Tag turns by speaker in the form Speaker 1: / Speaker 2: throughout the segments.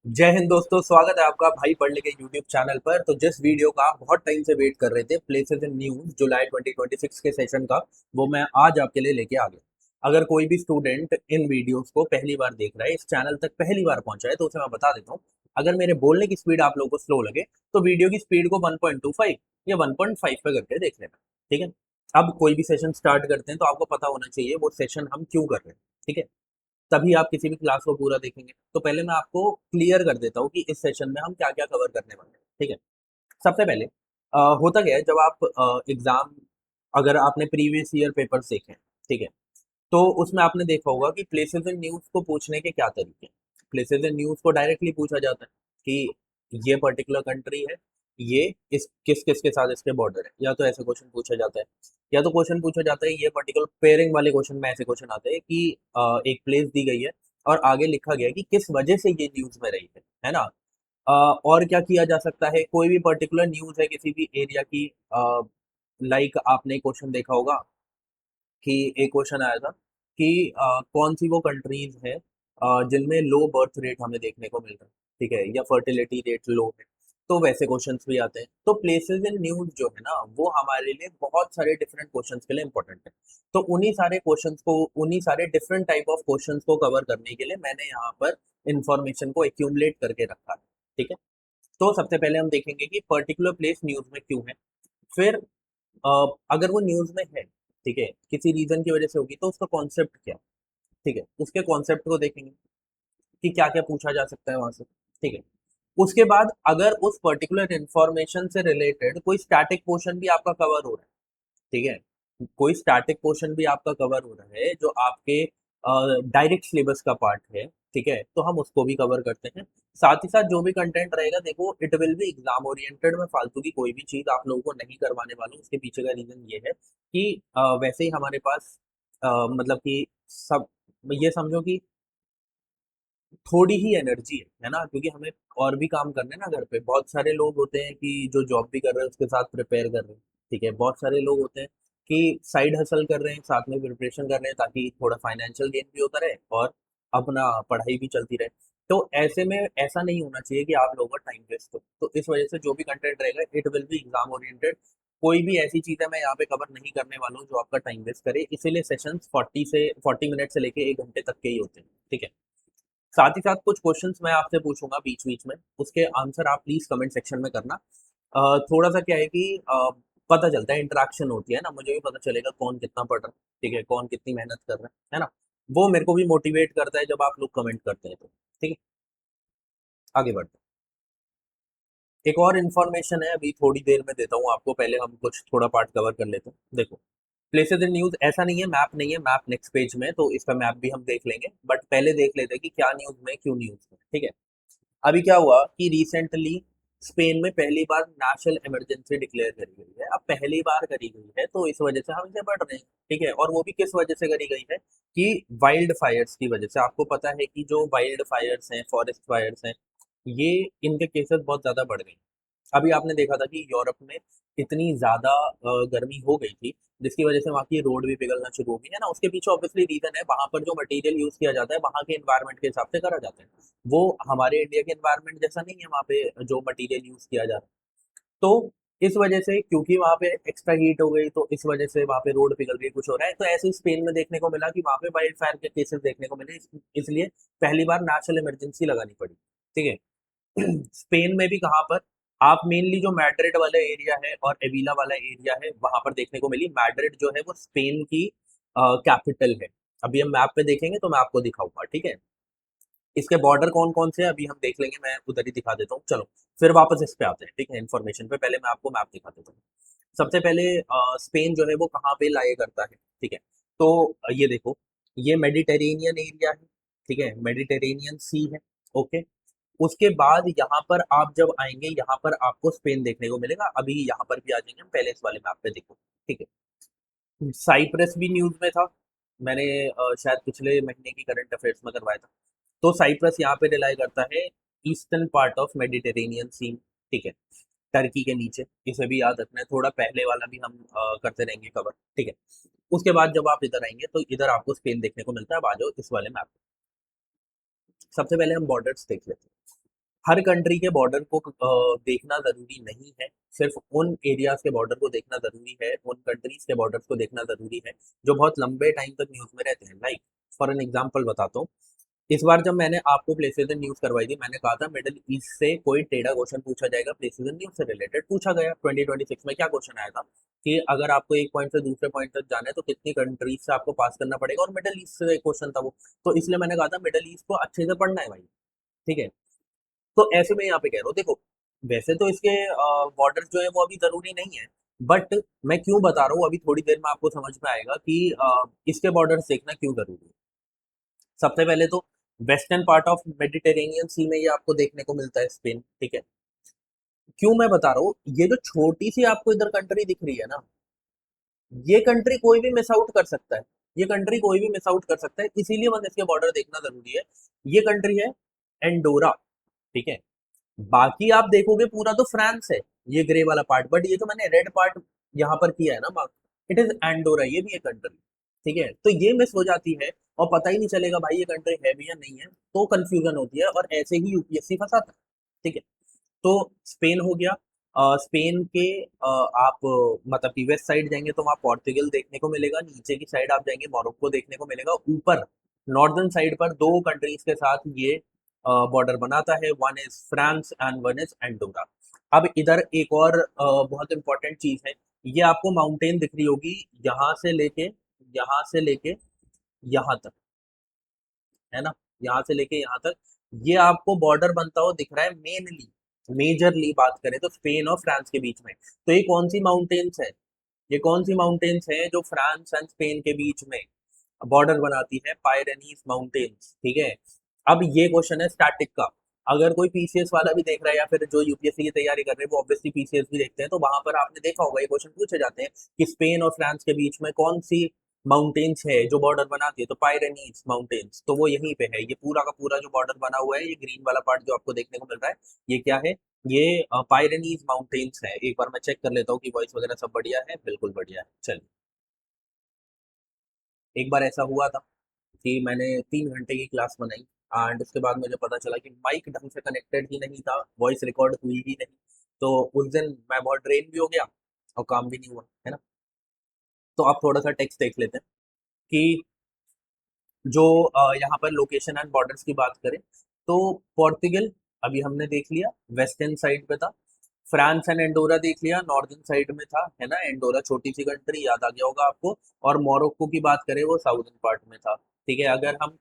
Speaker 1: जय हिंद दोस्तों, स्वागत है आपका भाई पढ़ के यूट्यूब चैनल पर। तो जिस वीडियो का आप बहुत टाइम से वेट कर रहे थे, प्लेसेस इन न्यूज जुलाई 2026 के सेशन का, वो मैं आज आपके लिए लेके आ गया। अगर कोई भी स्टूडेंट इन वीडियोस को पहली बार देख रहा है, इस चैनल तक पहली बार पहुंचा है, तो उसे मैं बता देता हूँ, अगर मेरे बोलने की स्पीड आप लोगों को स्लो लगे तो वीडियो की स्पीड को 1.25 या 1.5 पे करके देख लेना। ठीक है। अब कोई भी सेशन स्टार्ट करते हैं तो आपको पता होना चाहिए वो सेशन हम क्यों कर रहे हैं। ठीक है। तभी आप किसी भी क्लास को पूरा देखेंगे। तो पहले मैं आपको क्लियर कर देता हूँ कि इस सेशन में हम क्या-क्या कवर करने वाले हैं। ठीक है? सबसे पहले होता क्या है, जब आप एग्ज़ाम, अगर आपने प्रीवियस ईयर पेपर्स देखे हैं, ठीक है? तो उसमें आपने देखा होगा कि प्लेसेस इन न्यूज़ को पूछने के क्या तरीके हैं। प्लेसेस इन न्यूज़ को डायरेक्टली पूछा जाता है कि ये पर्टिकुलर कंट्री है, ये इस किस-किस के साथ इसके बॉर्डर है, या तो ऐसे क्वेश्चन पूछा जाता है। या तो क्वेश्चन पूछा जाता है, ये पर्टिकुलर पेयरिंग वाले क्वेश्चन में ऐसे क्वेश्चन आते हैं कि एक प्लेस दी गई है और आगे लिखा गया है कि किस वजह से ये न्यूज़ में रही है ना? अ, और क्या किया जा सकता है, कोई भी पर्टिकुलर न्यूज़ है किसी भी एरिया की, लाइक आपने क्वेश्चन देखा होगा कि एक क्वेश्चन आया था कि कौन सी वो कंट्रीज हैं जिनमें लो बर्थ रेट हमें देखने को मिल रहा है, ठीक है, या फर्टिलिटी रेट लो है। तो वैसे क्वेश्चंस भी आते हैं। तो प्लेसेस इन न्यूज जो है ना, वो हमारे लिए बहुत सारे डिफरेंट क्वेश्चंस के लिए इंपॉर्टेंट है। तो उन्हीं सारे क्वेश्चंस को, उन्हीं सारे डिफरेंट टाइप ऑफ क्वेश्चंस को कवर करने के लिए मैंने यहाँ पर इंफॉर्मेशन को एक्यूमुलेट करके रखा है। ठीक है। तो सबसे पहले हम देखेंगे कि पर्टिकुलर प्लेस न्यूज में क्यों है। फिर अगर वो न्यूज़ में है, ठीक है, किसी रीज़न की वज़ह से होगी, तो उसका कॉन्सेप्ट क्या है, ठीक है? उसके कॉन्सेप्ट को देखेंगे कि क्या-क्या पूछा जा सकता है वहाँ से, ठीक है? उसके बाद अगर उस पर्टिकुलर इन्फॉर्मेशन से रिलेटेड कोई स्टैटिक पोर्शन भी आपका कवर हो रहा है, ठीक है? कोई स्टैटिक पोर्शन भी आपका कवर हो रहा है जो आपके डायरेक्ट सिलेबस का पार्ट है, ठीक है? तो हम उसको भी कवर करते हैं। साथ ही साथ जो भी कंटेंट रहेगा, देखो, it will B exam oriented. मैं फालतू की कोई भी चीज़ आप लोगों को नहीं करवाने वाला हूँ। उसके पीछे का रीज़न ये है कि वैसे ही हमारे पास मतलब कि सब, ये समझो कि थोड़ी ही एनर्जी है ना? क्योंकि हमें और भी काम करने हैं ना घर पे। बहुत सारे लोग होते हैं कि जो जॉब भी कर रहे हैं उसके साथ प्रिपेयर कर रहे हैं, ठीक है? बहुत सारे लोग होते हैं कि साइड हसल कर रहे हैं, साथ में प्रिपरेशन कर रहे हैं, ताकि थोड़ा फाइनेंशियल गेन भी होता रहे और अपना पढ़ाई भी चलती रहे। तो ऐसे में ऐसा नहीं होना चाहिए कि आप लोगों का टाइम वेस्ट हो। तो इस वजह से जो भी कंटेंट रहेगा, it will B exam oriented. कोई भी ऐसी चीज़ें मैं यहाँ पे कवर नहीं करने वाला हूँ जो आपका टाइम वेस्ट करे। इसीलिए सेशंस 40 मिनट से लेके 1 घंटे तक के ही होते हैं, ठीक है? साथ ही साथ कुछ क्वेश्चंस मैं आपसे पूछूंगा बीच-बीच में, उसके आंसर आप प्लीज़ कमेंट सेक्शन में करना। थोड़ा-सा क्या है कि पता चलता है, इंटरेक्शन होती है ना, मुझे भी पता चलेगा कौन कितना पढ़ रहा है, ठीक है? कौन कितनी मेहनत कर रहा है ना? वो मेरे को भी मोटिवेट करता है जब आप लोग कमेंट करते हैं तो, ठीक है? आगे बढ़ते हैं। एक और इन्फॉर्मेशन है, अभी थोड़ी देर में देता हूँ आपको, पहले हम कुछ थोड़ा पार्ट कवर कर लेते हैं। देखो, प्लेसेस इन न्यूज़ ऐसा नहीं है, मैप नहीं है, मैप नेक्स्ट पेज में है, तो इसका मैप भी हम देख लेंगे। बट पहले देख लेते हैं कि क्या न्यूज़ में, क्यों न्यूज़ में, ठीक है? अभी क्या हुआ कि रिसेंटली स्पेन में पहली बार नेशनल इमरजेंसी डिक्लेयर करी गई है। अब पहली बार करी गई है तो इस वजह से हम इसे पढ़ रहे हैं, ठीक है? और वो भी किस वजह से करी गई है कि वाइल्ड फायर्स की वजह से। आपको पता है कि जो वाइल्ड फायर्स हैं, फॉरेस्ट फायर्स हैं, ये, इनके केसेस बहुत ज़्यादा बढ़ गए हैं। अभी आपने देखा था कि यूरोप में इतनी ज़्यादा गर्मी हो गई थी, जिसकी वजह से वहाँ की रोड भी पिघलना शुरू हो गई है ना। उसके पीछे ऑब्वियसली रीज़न है, वहाँ पर जो मटेरियल यूज़ किया जाता है, वहाँ के एनवायरनमेंट के हिसाब से करा जाता है। वो हमारे इंडिया के एनवायरनमेंट जैसा नहीं है वहाँ पे जो मटेरियल यूज़ किया जा रहा है। तो इस वजह से, क्योंकि वहाँ पे एक्स्ट्रा हीट हो गई, तो इस वजह से वहाँ पे रोड पिघल रही है, कुछ हो रहा है। तो ऐसे ही स्पेन में देखने को मिला कि वहाँ पे वाइल्ड फायर के केसेस देखने को मिले, इसलिए पहली बार नेशनल इमरजेंसी लगानी पड़ी, ठीक है? स्पेन में भी कहाँ पर, आप मेनली जो मैड्रिड वाला एरिया है और एविला वाला एरिया है, वहां पर देखने को मिली। मैड्रिड जो है वो स्पेन की कैपिटल है। अभी हम मैप पे देखेंगे तो मैं आपको दिखाऊंगा, ठीक है? इसके बॉर्डर कौन कौन से हैं अभी हम देख लेंगे, मैं उधर ही दिखा देता हूँ। चलो, फिर वापस इस पे आते हैं, ठीक है? इन्फॉर्मेशन पे पहले मैं आपको मैप दिखा देता हूँ। सबसे पहले स्पेन जो है वो कहाँ पे लाए करता है, ठीक है? तो ये देखो, ये मेडिटेरेनियन एरिया है, ठीक है? मेडिटेरेनियन सी है, ओके? उसके बाद यहाँ पर आप जब आएंगे, यहाँ पर आपको स्पेन देखने को मिलेगा। अभी यहाँ पर भी आ जाएंगे हम, पहले इस वाले मैप पे देखो, ठीक है? साइप्रस भी न्यूज में था। मैंने शायद पिछले महीने की करंट अफेयर्स में करवाया था। तो साइप्रस यहाँ पे रिलाई करता है ईस्टर्न पार्ट ऑफ मेडिटेरेनियन सी, ठीक है? टर्की के नीचे। इसे भी याद रखना है, थोड़ा पहले वाला भी हम करते रहेंगे कवर, ठीक है? उसके बाद जब आप इधर आएंगे तो इधर आपको स्पेन देखने को मिलता है। अब आ जाओ इस वाले मैप पे। सबसे पहले हम बॉर्डर्स देख लेते हैं। हर कंट्री के बॉर्डर को देखना ज़रूरी नहीं है, सिर्फ उन एरियाज़ के बॉर्डर को देखना ज़रूरी है, उन कंट्रीज़ के बॉर्डर्स को देखना ज़रूरी है, जो बहुत लंबे टाइम तक न्यूज़ में रहते हैं। लाइक फॉर एन एग्ज़ाम्पल बताता हूँ, इस बार जब मैंने आपको प्लेसेस इन न्यूज़ करवाई थी, मैंने कहा था मिडल ईस्ट से कोई टेढ़ा क्वेश्चन पूछा जाएगा, प्लेसेस इन न्यूज़ से रिलेटेड पूछा गया। 2026 में क्या क्वेश्चन आया था कि अगर आपको एक पॉइंट से दूसरे पॉइंट तक जाना है तो कितनी कंट्रीज से आपको पास करना पड़ेगा, और मिडल ईस्ट से एक क्वेश्चन था वो। तो इसलिए मैंने कहा था मिडल ईस्ट को अच्छे से पढ़ना है भाई, ठीक है। तो ऐसे में यहाँ पे कह रहा हूँ, देखो वैसे तो इसके बॉर्डर जो है वो अभी जरूरी नहीं है, बट मैं क्यों बता रहा हूँ अभी थोड़ी देर में आपको समझ में आएगा कि इसके बॉर्डर्स देखना क्यों जरूरी है। सबसे पहले तो वेस्टर्न पार्ट ऑफ मेडिटेरेनियन सी में ये आपको देखने को मिलता है, स्पेन, ठीक है। क्यों मैं बता रहा हूँ, ये जो छोटी सी आपको इधर कंट्री दिख रही है ना, ये कंट्री कोई भी मिस आउट कर सकता है, ये कंट्री कोई भी मिस आउट कर सकता है, इसीलिए बस इसके बॉर्डर देखना जरूरी है। ये कंट्री है एंडोरा, ठीक है। बाकी आप देखोगे पूरा तो फ्रांस है, ये ग्रे वाला पार्ट, बट ये जो मैंने रेड पार्ट यहाँ पर किया है ना मार्क, इट इज एंडोरा, ये भी एक कंट्री, ठीक है। तो ये मिस हो जाती है और पता ही नहीं चलेगा भाई ये कंट्री है भी या नहीं है, तो कंफ्यूजन होती है और ऐसे ही यूपीएससी फंसाता है, ठीक है। तो स्पेन हो गया। स्पेन के आप मतलब कि वेस्ट साइड जाएंगे तो वहाँ पोर्टुगल देखने को मिलेगा, नीचे की साइड आप जाएंगे मोरक्को देखने को मिलेगा, ऊपर नॉर्दर्न साइड पर दो कंट्रीज के साथ ये बॉर्डर बनाता है, one is France and one is Andorra. अब इधर एक और बहुत इंपॉर्टेंट चीज है, ये आपको माउंटेन दिख रही होगी, यहाँ से लेके यहाँ तक, है ना, यहाँ से लेके यहाँ तक ये आपको बॉर्डर बनता हुआ दिख रहा है, मेनली मेजरली बात करें तो स्पेन और फ्रांस के बीच में। तो ये कौन सी माउंटेन्स है, ये कौन सी माउंटेन्स है जो फ्रांस एंड स्पेन के बीच में बॉर्डर बनाती है? पायरेनीज माउंटेन्स, ठीक है। अब ये क्वेश्चन है स्टैटिक का, अगर कोई पीसीएस वाला भी देख रहा है या फिर जो यूपीएससी की तैयारी कर रहे हैं वो ऑब्वियसली पीसीएस भी देखते हैं, तो वहां पर आपने देखा होगा ये क्वेश्चन पूछे जाते हैं कि स्पेन और फ्रांस के बीच में कौन सी माउंटेन्स है जो बॉर्डर बनाती है, तो पायरेनीज माउंटेन्स, तो वो यहीं पे है, ये पूरा का पूरा जो बॉर्डर बना हुआ है, ये ग्रीन वाला पार्ट जो आपको देखने को मिल रहा है, ये क्या है? ये पायरेनीज माउंटेन्स है। एक बार मैं चेक कर लेता हूँ कि वॉइस वगैरह सब बढ़िया है, बिल्कुल बढ़िया है। चलिए, एक बार ऐसा हुआ था कि मैंने 3 घंटे की क्लास बनाई एंड उसके बाद मुझे पता चला कि माइक ढंग से कनेक्टेड ही नहीं था, वॉइस रिकॉर्ड हुई ही नहीं। तो उस दिन मैं बहुत ड्रेन भी हो गया और काम भी नहीं हुआ, है ना। तो आप थोड़ा सा टेक्स्ट देख लेते हैं कि जो यहाँ पर लोकेशन एंड बॉर्डर्स की बात करें तो पोर्टुगल अभी हमने देख लिया, वेस्टर्न साइड पे था। फ्रांस एंड एंडोरा देख लिया, नॉर्दर्न साइड में था, है ना। एंडोरा छोटी सी कंट्री, याद आ गया होगा आपको। और मोरक्को की बात करें वो साउदर्न पार्ट में था, ठीक है। अगर हम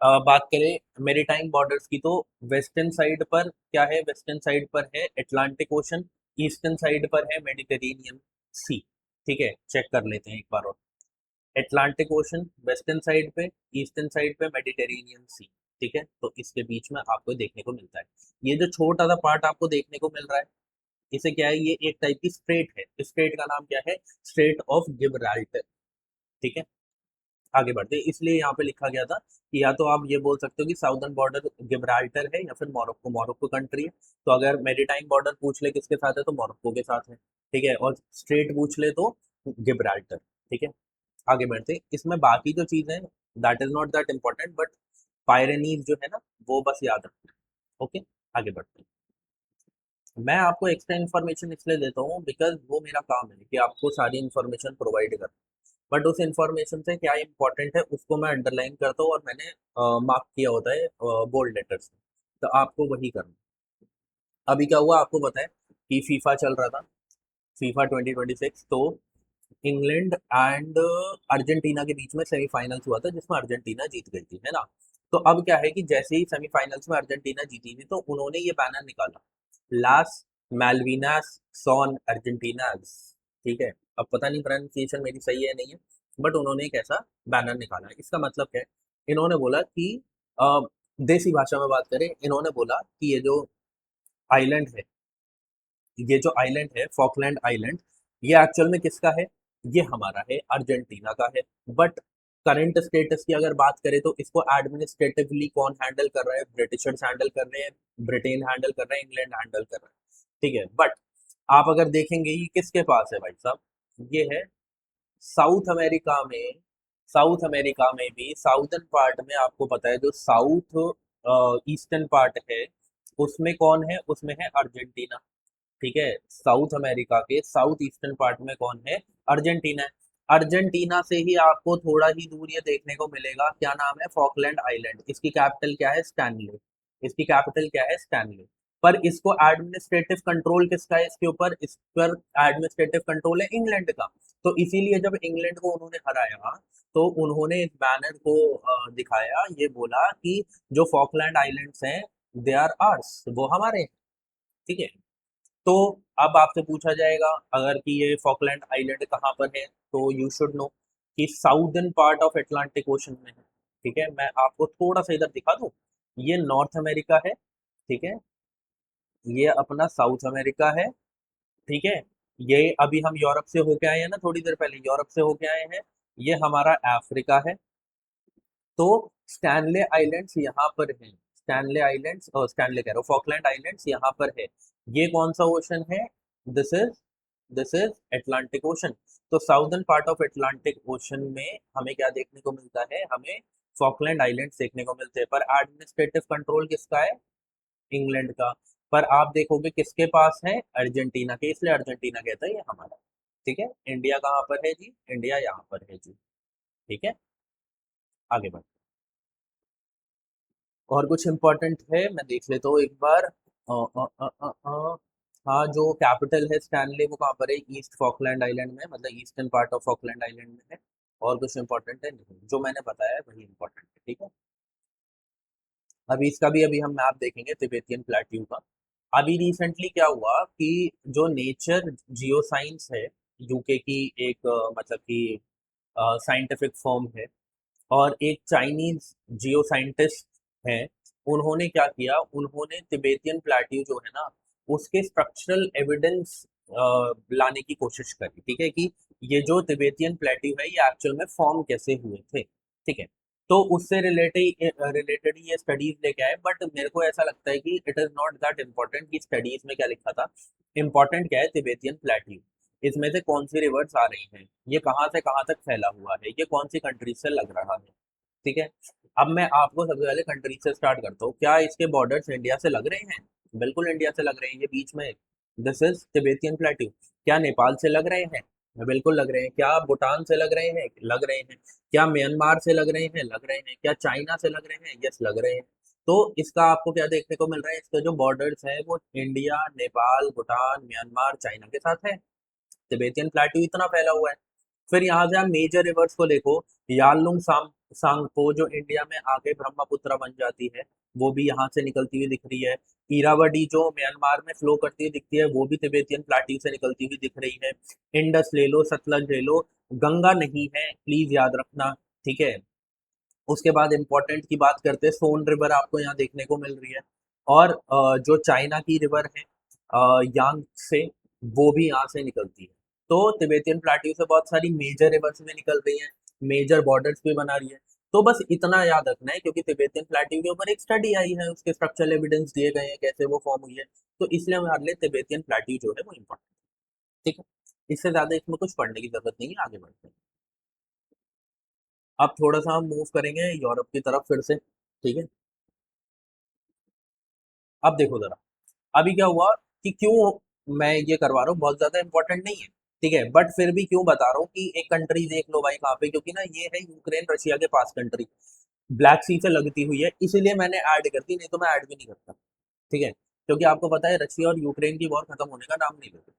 Speaker 1: बात करें मेरीटाइम बॉर्डर्स की तो वेस्टर्न साइड पर क्या है? वेस्टर्न साइड पर है अटलांटिक ओशन, ईस्टर्न साइड पर है मेडिटेरेनियन सी, ठीक है। चेक कर लेते हैं एक बार और, अटलांटिक ओशन वेस्टर्न साइड पे, ईस्टर्न साइड पे मेडिटेरेनियन सी, ठीक है। तो इसके बीच में आपको देखने को मिलता है ये जो छोटा सा पार्ट आपको देखने को मिल रहा है, इसे क्या है? ये एक टाइप की स्ट्रेट है, स्ट्रेट का नाम क्या है? स्ट्रेट ऑफ गिब्राल्टर, ठीक है। आगे बढ़ते हैं, इसलिए यहाँ पे लिखा गया था कि या तो आप ये बोल सकते हो कि साउदर्न बॉर्डर गिब्राल्टर है या फिर मोरक्को, मोरक्को कंट्री है। तो अगर मेरीटाइम बॉर्डर पूछ ले किसके साथ है तो मोरक्को के साथ है, ठीक है। और स्ट्रेट पूछ ले तो गिब्राल्टर, ठीक है। आगे बढ़ते हैं, इसमें बाकी जो चीजें हैं that is not that important, but Pyrenees जो है ना वो बस याद रखना है, ओके। आगे बढ़ते हैं, मैं आपको एक्स्ट्रा इन्फॉर्मेशन इसलिए देता हूँ बिकॉज वो मेरा काम है कि आपको सारी इन्फॉर्मेशन प्रोवाइड कर, बट उस इन्फॉर्मेशन से क्या इंपॉर्टेंट है उसको मैं अंडरलाइन करता हूँ और मैंने मार्क किया होता है बोल्ड लेटर से, तो आपको वही करना। अभी क्या हुआ आपको पता है कि फीफा चल रहा था, फीफा 2026, तो इंग्लैंड एंड अर्जेंटीना के बीच में सेमीफाइनल्स हुआ था जिसमें अर्जेंटीना जीत गई थी, है ना। तो अब क्या है कि जैसे ही सेमीफाइनल्स में अर्जेंटीना जीती थी तो उन्होंने ये बैनर निकाला, लास मैल्विनास सॉन अर्जेंटीनाज, ठीक है। अब पता नहीं प्रोनाउंसिएशन मेरी सही है नहीं है, बट उन्होंने एक ऐसा बैनर निकाला। इसका मतलब क्या है? इन्होंने बोला कि अ, देसी भाषा में बात करें, इन्होंने बोला कि ये जो आइलैंड है, ये जो आइलैंड है फॉकलैंड आइलैंड, ये एक्चुअल में किसका है? ये हमारा है, अर्जेंटीना का है। बट करंट स्टेटस की अगर बात करें तो इसको एडमिनिस्ट्रेटिवली कौन हैंडल कर रहा है? ब्रिटिशर्स हैंडल कर रहे हैं, ब्रिटेन हैंडल कर रहा है, इंग्लैंड हैंडल कर रहा है, ठीक है। बट आप अगर देखेंगे ये किसके पास है भाई साहब? ये है साउथ अमेरिका में। साउथ अमेरिका में भी साउदर्न पार्ट में आपको पता है जो साउथ ईस्टर्न पार्ट है, उसमें कौन है? उसमें है अर्जेंटीना। ठीक है, साउथ अमेरिका के साउथ ईस्टर्न पार्ट में कौन है? अर्जेंटीना है। अर्जेंटीना से ही आपको थोड़ा ही दूर ये देखने को मिलेगा, क्या नाम है? Falkland island. इसकी कैपिटल क्या है? स्टैनले। इसकी कैपिटल क्या है? स्टैनले। पर इसको एडमिनिस्ट्रेटिव कंट्रोल किसका है इसके ऊपर? इस पर एडमिनिस्ट्रेटिव कंट्रोल है इंग्लैंड का। तो इसीलिए जब इंग्लैंड को उन्होंने हराया, तो उन्होंने इस बैनर को दिखाया, ये बोला कि जो फॉकलैंड आइलैंड्स हैं, दे आर आर्स, वो हमारे हैं। ठीक है। तो अब आपसे पूछा जाएगा अगर कि ये फॉकलैंड आइलैंड कहाँ पर है, तो यू शुड नो कि southern part of Atlantic Ocean में है। ठीक है, मैं आपको थोड़ा सा इधर दिखा दूं। ये नॉर्थ अमेरिका है। ठीक है, ये अपना साउथ अमेरिका है। ठीक है, ये अभी हम यूरोप से होके आए हैं ना, थोड़ी देर पहले यूरोप से होके आए हैं। ये हमारा अफ्रीका है। तो स्टैनले आइलैंड्स यहाँ पर है। स्टैनले आइलैंड्स, और स्टैनले कह रहा हूँ, फॉकलैंड आइलैंड्स यहाँ पर है। ये कौन सा ओशन है? This is this is Atlantic Ocean. तो southern part of Atlantic Ocean में हमें क्या देखने को मिलता है? हमें फॉकलैंड आइलैंड्स देखने को मिलते हैं। पर एडमिनिस्ट्रेटिव कंट्रोल किसका है? इंग्लैंड का। पर आप देखोगे किसके पास है? अर्जेंटीना के, इसलिए अर्जेंटीना कहता है ये हमारा। ठीक है, इंडिया कहाँ पर है जी? इंडिया यहाँ पर है जी। ठीक है, आगे बढ़। और कुछ इम्पोर्टेंट है मैं देख लेता हूँ एक बार। हाँ, जो कैपिटल है स्टैनले, वो कहाँ पर है? ईस्ट फॉकलैंड आइलैंड में, मतलब eastern part of Falkland island में है। और कुछ इम्पोर्टेंट है नहीं, जो मैंने बताया है वही इम्पोर्टेंट है। ठीक है, अभी इसका भी अभी हम मैप देखेंगे तिबेतियन प्लेट्यू का। अभी रिसेंटली क्या हुआ कि जो नेचर जियो साइंस है, यूके की एक मतलब कि साइंटिफिक फर्म है, और एक चाइनीज जियो साइंटिस्ट है। उन्होंने क्या किया? उन्होंने तिबेतियन प्लेट्यू जो है ना, उसके स्ट्रक्चरल एविडेंस लाने की कोशिश करी। ठीक है, कि ये जो तिबेतियन प्लेट्यू है ये एक्चुअल में फॉर्म कैसे हुए थे। ठीक है, तो उससे रिलेटेड रिलेटेड ये स्टडीज लेके आए। बट मेरे को ऐसा लगता है कि it is not that important कि स्टडीज में क्या लिखा था। इम्पोर्टेंट क्या है? तिबेतियन प्लेट्यू, इसमें से कौन सी रिवर्स आ रही हैं, ये कहाँ से कहाँ तक फैला हुआ है, ये कौन सी कंट्री से लग रहा है। ठीक है, अब मैं आपको सबसे पहले कंट्री से स्टार्ट करता हूँ। क्या इसके बॉर्डर्स इंडिया से लग रहे हैं? बिल्कुल इंडिया से लग रहे हैं, ये बीच में। This is Tibetan plateau. क्या नेपाल से लग रहे हैं? बिल्कुल लग रहे हैं। क्या भूटान से लग रहे हैं? लग रहे हैं। क्या म्यांमार से लग रहे हैं? लग रहे हैं। क्या चाइना से लग रहे हैं? यस, लग रहे हैं। तो इसका आपको क्या देखने को मिल रहा है? इसके जो बॉर्डर्स है वो India, Nepal, Bhutan, Myanmar, China के साथ है। तिबेतियन प्लेट्यू इतना फैला हुआ है। फिर यहाँ से आप मेजर रिवर्स को देखो। यारलुंग सांगपो जो इंडिया में आके ब्रह्मपुत्र बन जाती है, वो भी यहाँ से निकलती हुई दिख रही है। इरावदी जो म्यांमार में फ्लो करती हुई दिखती है, वो भी तिबेतियन प्लेट्यू से निकलती हुई दिख रही है। इंडस ले लो, सतलज ले लो, गंगा नहीं है, प्लीज याद रखना। ठीक है, उसके बाद इंपॉर्टेंट की बात करते हैं, सोन रिवर आपको यहाँ देखने को मिल रही है। और जो चाइना की रिवर है यांग से, वो भी यहाँ से निकलती है। तो तिबेतियन प्लेट्यू से बहुत सारी मेजर रिवर्स भी निकल रही हैं, मेजर बॉर्डर्स भी बना रही है। तो बस इतना याद रखना है, क्योंकि तिबेतियन प्लेट्यू के ऊपर एक स्टडी आई है, उसके स्ट्रक्चरल एविडेंस दिए गए हैं कैसे वो फॉर्म हुई है। तो इसलिए हमारे लिए तिबेतियन प्लेट्यू जो है वो इम्पोर्टेंट है। ठीक है, इससे ज्यादा इसमें कुछ पढ़ने की जरूरत नहीं है, आगे बढ़ते हैं। अब थोड़ा सा हम मूव करेंगे यूरोप की तरफ फिर से। ठीक है, अब देखो जरा, अभी क्या हुआ कि क्यों मैं ये करवा रहा हूँ, बहुत ज्यादा इंपॉर्टेंट नहीं है। ठीक है, बट फिर भी क्यों बता रहा हूँ कि एक कंट्री देख लो भाई कहाँ पे, क्योंकि ना ये है यूक्रेन रशिया के पास कंट्री, ब्लैक सी से लगती हुई है, इसीलिए मैंने ऐड कर दी, नहीं तो मैं ऐड भी नहीं करता। ठीक है, क्योंकि आपको पता है रशिया और यूक्रेन की वॉर खत्म होने का नाम नहीं लेते,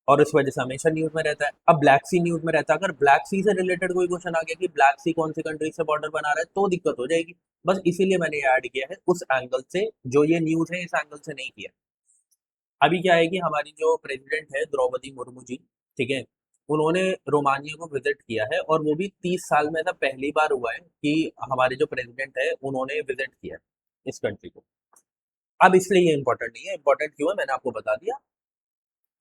Speaker 1: और इस वजह से हमेशा न्यूज में रहता है। अब ब्लैक सी न्यूज में रहता है, अगर ब्लैक सी से रिलेटेड कोई क्वेश्चन आ गया कि ब्लैक सी कौन सी कंट्री से बॉर्डर बना रहा है, तो दिक्कत हो जाएगी। बस इसीलिए मैंने ये ऐड किया है उस एंगल से, जो ये न्यूज है इस एंगल से नहीं किया। अभी क्या है कि हमारी जो प्रेसिडेंट है द्रौपदी मुर्मू जी, ठीक है, उन्होंने रोमानिया को विजिट किया है, और वो भी 30 साल में ऐसा पहली बार हुआ है कि हमारे जो प्रेसिडेंट है उन्होंने विजिट किया है इस कंट्री को। अब इसलिए ये इंपॉर्टेंट नहीं है, इंपॉर्टेंट क्यों है मैंने आपको बता दिया।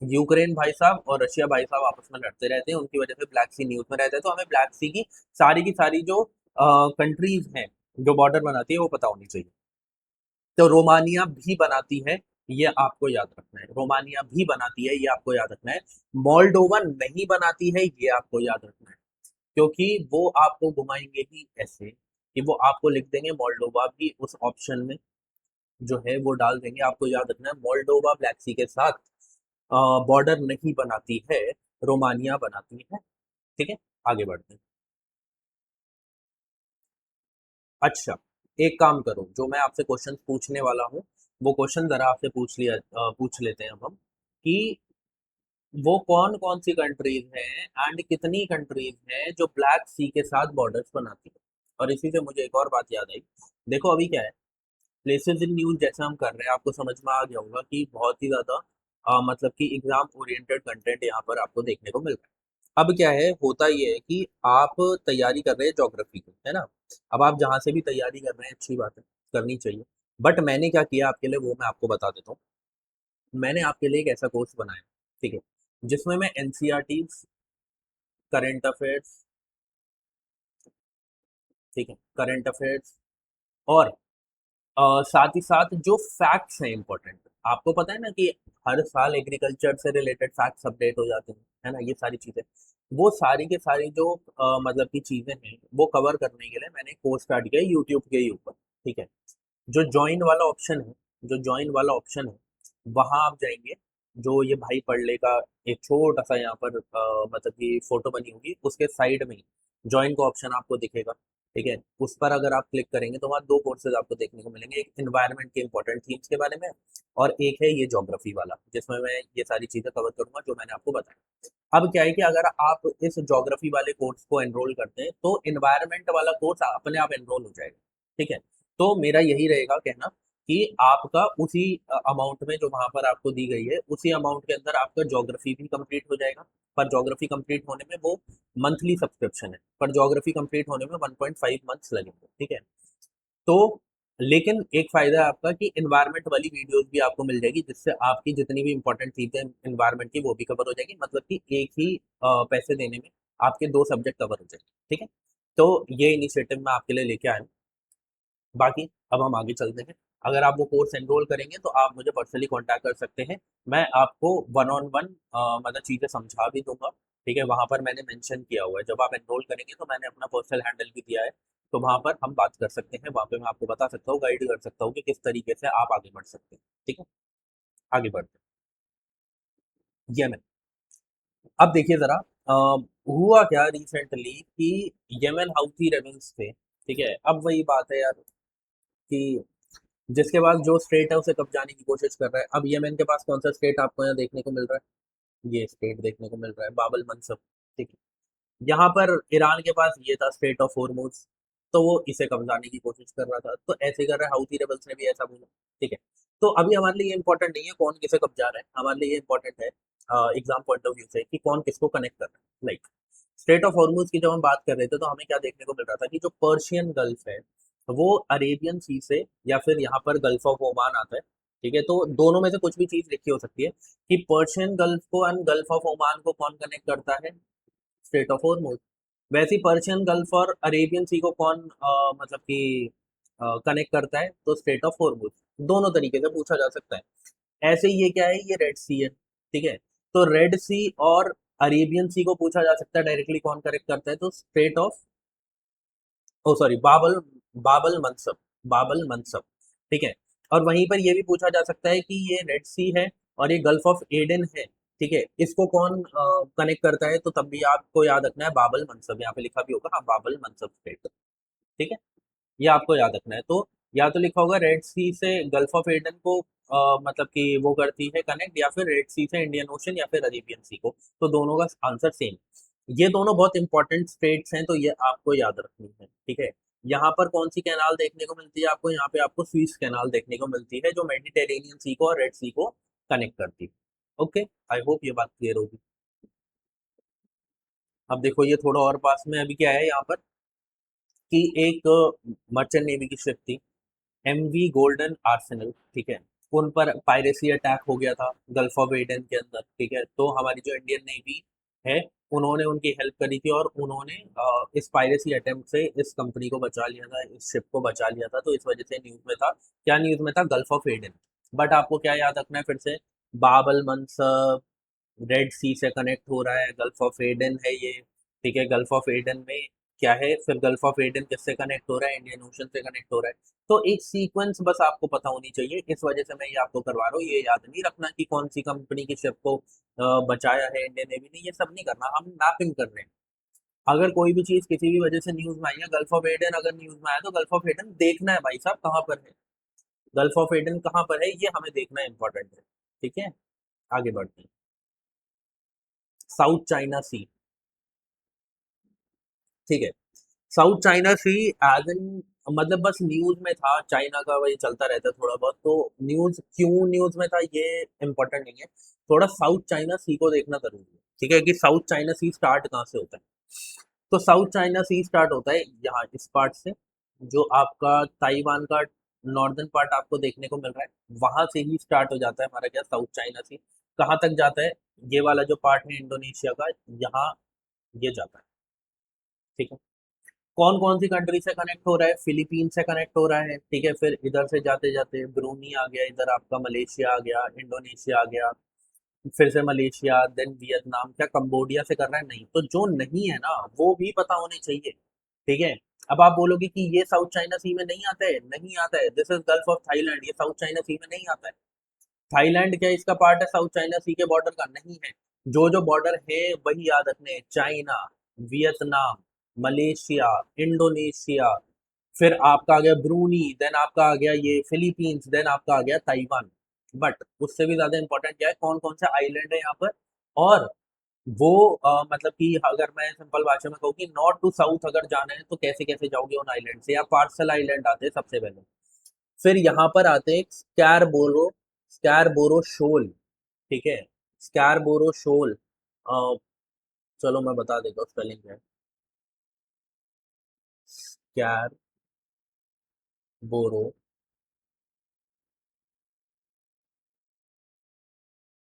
Speaker 1: यूक्रेन भाई साहब और रशिया भाई साहब आपस में लड़ते रहते हैं, उनकी वजह से ब्लैक सी न्यूज में रहता है, तो हमें ब्लैक सी की सारी जो कंट्रीज हैं जो बॉर्डर बनाती है वो पता होनी चाहिए। तो रोमानिया भी बनाती है, ये आपको याद रखना है। रोमानिया भी बनाती है, ये आपको याद रखना है। मोल्डोवा नहीं बनाती है, ये आपको याद रखना है। क्योंकि वो आपको घुमाएंगे ही ऐसे कि वो आपको लिख देंगे मोल्डोवा भी उस ऑप्शन में, जो है वो डाल देंगे। आपको याद रखना है मोल्डोवा ब्लैक सी के साथ बॉर्डर नहीं बनाती है, रोमानिया बनाती है। ठीक है, आगे बढ़ते हैं। अच्छा, एक काम करो, जो मैं आपसे क्वेश्चन पूछने वाला हूँ वो क्वेश्चन जरा आपसे पूछ लेते हैं अब हम, कि वो कौन कौन सी कंट्रीज हैं एंड कितनी कंट्रीज हैं जो ब्लैक सी के साथ बॉर्डर्स बनाती है। और इसी से मुझे एक और बात याद आई। देखो अभी क्या है, प्लेसेस इन न्यूज जैसे हम कर रहे हैं, आपको समझ में आ गया होगा कि बहुत ही ज्यादा मतलब कि एग्जाम ओरिएंटेड कंटेंट यहाँ पर आपको देखने को मिल रहा है। अब क्या है, होता ये है कि आप तैयारी कर रहे हैं ज्योग्राफी की, है ना। अब आप जहाँ से भी तैयारी कर रहे हैं, अच्छी बात है, करनी चाहिए। बट मैंने क्या किया आपके लिए वो मैं आपको बता देता हूँ। मैंने आपके लिए एक ऐसा कोर्स बनाया, ठीक है, जिसमें मैं एनसीईआरटी, करंट अफेयर्स, ठीक है, करंट अफेयर्स और साथ ही साथ जो फैक्ट्स हैं इंपॉर्टेंट, आपको पता है ना कि हर साल एग्रीकल्चर से रिलेटेड फैक्ट्स अपडेट हो जाते हैं, है ना, ये सारी चीजें, वो सारी के सारी जो मतलब की चीजें हैं वो कवर करने के लिए मैंने कोर्स स्टार्ट किया यूट्यूब के ही ऊपर। ठीक है, जो ज्वाइन वाला ऑप्शन है, जो ज्वाइन वाला ऑप्शन है, वहां आप जाएंगे, जो ये भाई पढ़ले का एक छोटा सा यहाँ पर मतलब कि फोटो बनी होगी, उसके साइड में ज्वाइन का ऑप्शन आपको दिखेगा। ठीक है, उस पर अगर आप क्लिक करेंगे तो वहाँ दो कोर्सेज आपको देखने को मिलेंगे, एक इन्वायरमेंट के इंपॉर्टेंट थीम्स के बारे में और एक है ये ज्योग्राफी वाला, जिसमें मैं ये सारी चीजें कवर करूंगा जो मैंने आपको बताया। अब क्या है कि अगर आप इस ज्योग्राफी वाले कोर्स को एनरोल करते हैं तो इन्वायरमेंट वाला कोर्स अपने आप एनरोल हो जाएगा। ठीक है, तो मेरा यही रहेगा कहना कि आपका उसी अमाउंट में जो वहां पर आपको दी गई है, उसी अमाउंट के अंदर आपका ज्योग्राफी भी कंप्लीट हो जाएगा। पर ज्योग्राफी कंप्लीट होने में वो मंथली सब्सक्रिप्शन है, पर ज्योग्राफी कंप्लीट होने में 1.5 मंथ्स लगेंगे। ठीक है, तो लेकिन एक फायदा है आपका कि इन्वायरमेंट वाली वीडियोस भी आपको मिल जाएगी, जिससे आपकी जितनी भी इंपॉर्टेंट चीजें इन्वायरमेंट की वो भी कवर हो जाएगी, मतलब कि एक ही पैसे देने में आपके दो सब्जेक्ट कवर हो जाएंगे। ठीक है, तो ये इनिशिएटिव मैं आपके लिए लेके आया हूँ। बाकी अब हम आगे चलते हैं। अगर आप वो कोर्स एनरोल करेंगे तो आप मुझे पर्सनली कांटेक्ट कर सकते हैं। मैं आपको वन ऑन वन मतलब चीज़ें समझा भी दूंगा। ठीक है, वहाँ पर मैंने मेंशन किया हुआ है, जब आप एनरोल करेंगे तो मैंने अपना पर्सनल हैंडल भी दिया है, तो वहाँ पर हम बात कर सकते हैं, वहाँ पे मैं आपको बता सकता हूँ, गाइड कर सकता हूँ कि किस तरीके से आप आगे बढ़ सकते हैं। ठीक है, आगे बढ़ते हैं। येमेन, अब देखिए जरा, अ, हुआ क्या रिसेंटली कि येमेन हाउथी रेबल्स थे। ठीक है, अब वही बात है यार कि जिसके पास जो स्टेट है उसे कब्जाने की कोशिश कर रहा है। अब यमन के पास कौन सा स्टेट आपको यहाँ देखने को मिल रहा है, ये स्टेट देखने को मिल रहा है बाबल मनसब। ठीक है, यहाँ पर ईरान के पास ये था स्टेट ऑफ हॉर्मुज, तो वो इसे कब्जाने की कोशिश कर रहा था, तो ऐसे कर रहा है, हाउथी रेबल्स ने भी ऐसा बोला। ठीक है, तो अभी हमारे लिए ये इंपॉर्टेंट नहीं है कौन किसे कब्जा रहा है, हमारे लिए ये इंपॉर्टेंट है एग्जाम पॉइंट ऑफ व्यू से कि कौन किसको कनेक्ट कर रहा है। लाइक स्टेट ऑफ हॉर्मुज की जब हम बात कर रहे थे तो हमें क्या देखने को मिल रहा था कि जो पर्शियन गल्फ है वो अरेबियन सी से, या फिर यहाँ पर गल्फ ऑफ ओमान आता है। ठीक है, तो दोनों में से कुछ भी चीज लिखी हो सकती है कि पर्शियन गल्फ को एंड गल्फ ऑफ ओमान को कौन कनेक्ट करता है, स्ट्रेट ऑफ हॉर्मुज। वैसे ही पर्शियन गल्फ और अरेबियन सी को कौन मतलब कि कनेक्ट करता है, तो स्ट्रेट ऑफ हॉर्मुज। दोनों तरीके से पूछा जा सकता है। ऐसे ही ये क्या है, ये रेड सी है। ठीक है, तो रेड सी और अरेबियन सी को पूछा जा सकता है डायरेक्टली कौन कनेक्ट करता है, तो स्ट्रेट ऑफ, ओ सॉरी, बाबल, बाबल मनसब, बाबल मनसब। ठीक है, और वहीं पर यह भी पूछा जा सकता है कि ये रेड सी है और ये गल्फ ऑफ एडन है। ठीक है, इसको कौन कनेक्ट करता है, तो तब भी आपको याद रखना है बाबल मनसब, यहाँ पे लिखा भी होगा, हाँ, बाबल मनसब स्टेट। ठीक है, ये आपको याद रखना है। तो या तो लिखा होगा रेड सी से गल्फ ऑफ एडन को मतलब कि वो करती है कनेक्ट, या फिर रेड सी से इंडियन ओशन, या फिर अरेबियन सी को, तो दोनों का आंसर सेम। ये दोनों बहुत इंपॉर्टेंट स्टेट्स हैं, तो ये आपको याद रखनी है। ठीक है, यहाँ पर कौन सी कैनाल देखने को मिलती है आपको, यहाँ पे आपको स्विस कैनाल देखने को मिलती है, जो मेडिटेरेनियन सी को और रेड सी को कनेक्ट करती है। ओके, आई होप ये बात क्लियर होगी। अब देखो ये थोड़ा और पास में अभी क्या है यहाँ पर, कि एक मर्चेंट नेवी की शिप थी, एमवी गोल्डन आर्सेनल। ठीक है, उन पर पायरेसी अटैक हो गया था गल्फ ऑफ एडन के अंदर। ठीक है, तो हमारी जो इंडियन नेवी है उन्होंने उनकी हेल्प करी थी, और उन्होंने इस पायरेसी अटेम्प्ट से इस कंपनी को बचा लिया था, इस शिप को बचा लिया था, तो इस वजह से न्यूज में था, क्या न्यूज में था, गल्फ ऑफ एडन। बट आपको क्या याद रखना है फिर से, बाबल मंसब रेड सी से कनेक्ट हो रहा है, गल्फ ऑफ एडन है ये। ठीक है, गल्फ ऑफ एडन में क्या है, फिर गल्फ ऑफ एडन किससे कनेक्ट हो रहा है, इंडियन ओशन से कनेक्ट हो रहा है। तो एक सीक्वेंस बस आपको पता होनी चाहिए, इस वजह से मैं ये आपको करवा रहा हूँ। ये याद नहीं रखना कि कौन सी कंपनी की शिप को बचाया है इंडियन नेवी ने, ये सब नहीं करना, हम मैपिंग कर रहे हैं। अगर कोई भी चीज किसी भी वजह से न्यूज में आई है, गल्फ ऑफ एडन अगर न्यूज में आया तो गल्फ ऑफ एडन देखना है भाई साहब कहाँ पर है, गल्फ ऑफ एडन कहाँ पर है ये हमें देखना इंपॉर्टेंट है। ठीक है, आगे बढ़ते हैं। साउथ चाइना सी, ठीक है। South China Sea as in, मतलब बस न्यूज में था, चाइना का वही चलता रहता है थोड़ा बहुत, तो न्यूज क्यों न्यूज में था ये इम्पोर्टेंट नहीं है, थोड़ा साउथ चाइना सी को देखना जरूरी है। ठीक है, कि साउथ चाइना सी स्टार्ट कहाँ से होता है। तो साउथ चाइना सी स्टार्ट होता है यहाँ इस पार्ट से, जो आपका ताइवान का नॉर्दर्न पार्ट आपको देखने को मिल रहा है, वहां से ही स्टार्ट हो जाता है हमारा क्या, साउथ चाइना सी। कहाँ तक जाता है, ये वाला जो पार्ट है इंडोनेशिया का, यहाँ ये जाता है। ठीक है, कौन कौन सी कंट्री से कनेक्ट हो रहा है, फिलीपीन से कनेक्ट हो रहा है। ठीक है, फिर इधर से जाते जाते ब्रूनी आ गया, इधर आपका मलेशिया आ गया, इंडोनेशिया आ गया, फिर से मलेशिया, देन वियतनाम। क्या कंबोडिया से कर रहा है, नहीं। तो जो नहीं है ना वो भी पता होने चाहिए। ठीक है, अब आप बोलोगे कि ये साउथ चाइना सी में नहीं आता है, नहीं आता है, this is gulf of Thailand, ये साउथ चाइना सी में नहीं आता है। थाईलैंड क्या इसका पार्ट है साउथ चाइना सी के बॉर्डर का, नहीं है। जो जो बॉर्डर है वही याद रखने हैं, चाइना, वियतनाम, मलेशिया, इंडोनेशिया, फिर आपका आ गया ब्रूनी, देन आपका आ गया ये फिलीपींस, देन आपका आ गया ताइवान। बट उससे भी ज्यादा इंपॉर्टेंट क्या है, कौन कौन से आइलैंड है यहाँ पर, और वो मतलब कि अगर मैं सिंपल भाषा में कहूँ कि नॉर्थ टू साउथ अगर जाना है तो कैसे कैसे जाओगे उन आइलैंड से, या पार्सल आइलैंड आते हैं सबसे पहले। फिर यहाँ पर आते हैं स्कैरबोरो, स्कैरबोरो शोल। ठीक है, स्कैरबोरो शोल, चलो मैं बता देता हूँ स्पेलिंग है, स्कैरबोरो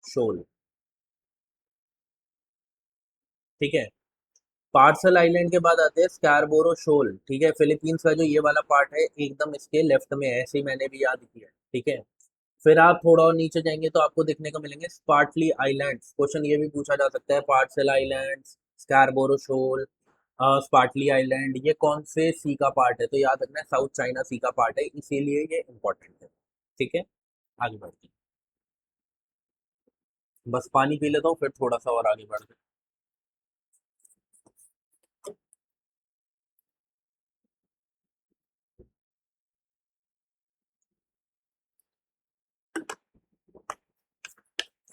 Speaker 1: शोल। ठीक है, पार्सल आइलैंड के बाद आते हैं स्कैरबोरो शोल। ठीक है, फिलीपींस का जो ये वाला पार्ट है एकदम इसके लेफ्ट में है, ऐसे ही मैंने भी याद किया है। ठीक है, फिर आप थोड़ा और नीचे जाएंगे तो आपको देखने को मिलेंगे स्पार्टली आइलैंड्स। क्वेश्चन ये भी पूछा जा सकता है, पार्सल आइलैंड्स, स्कैरबोरो शोल, स्पार्टली आइलैंड, ये कौन से सी का पार्ट है, तो याद रखना है साउथ चाइना सी का पार्ट है, इसीलिए ये इंपॉर्टेंट है। ठीक है, आगे बढ़ते हैं। बस पानी पी लेता हूँ फिर थोड़ा सा और आगे बढ़ते हैं।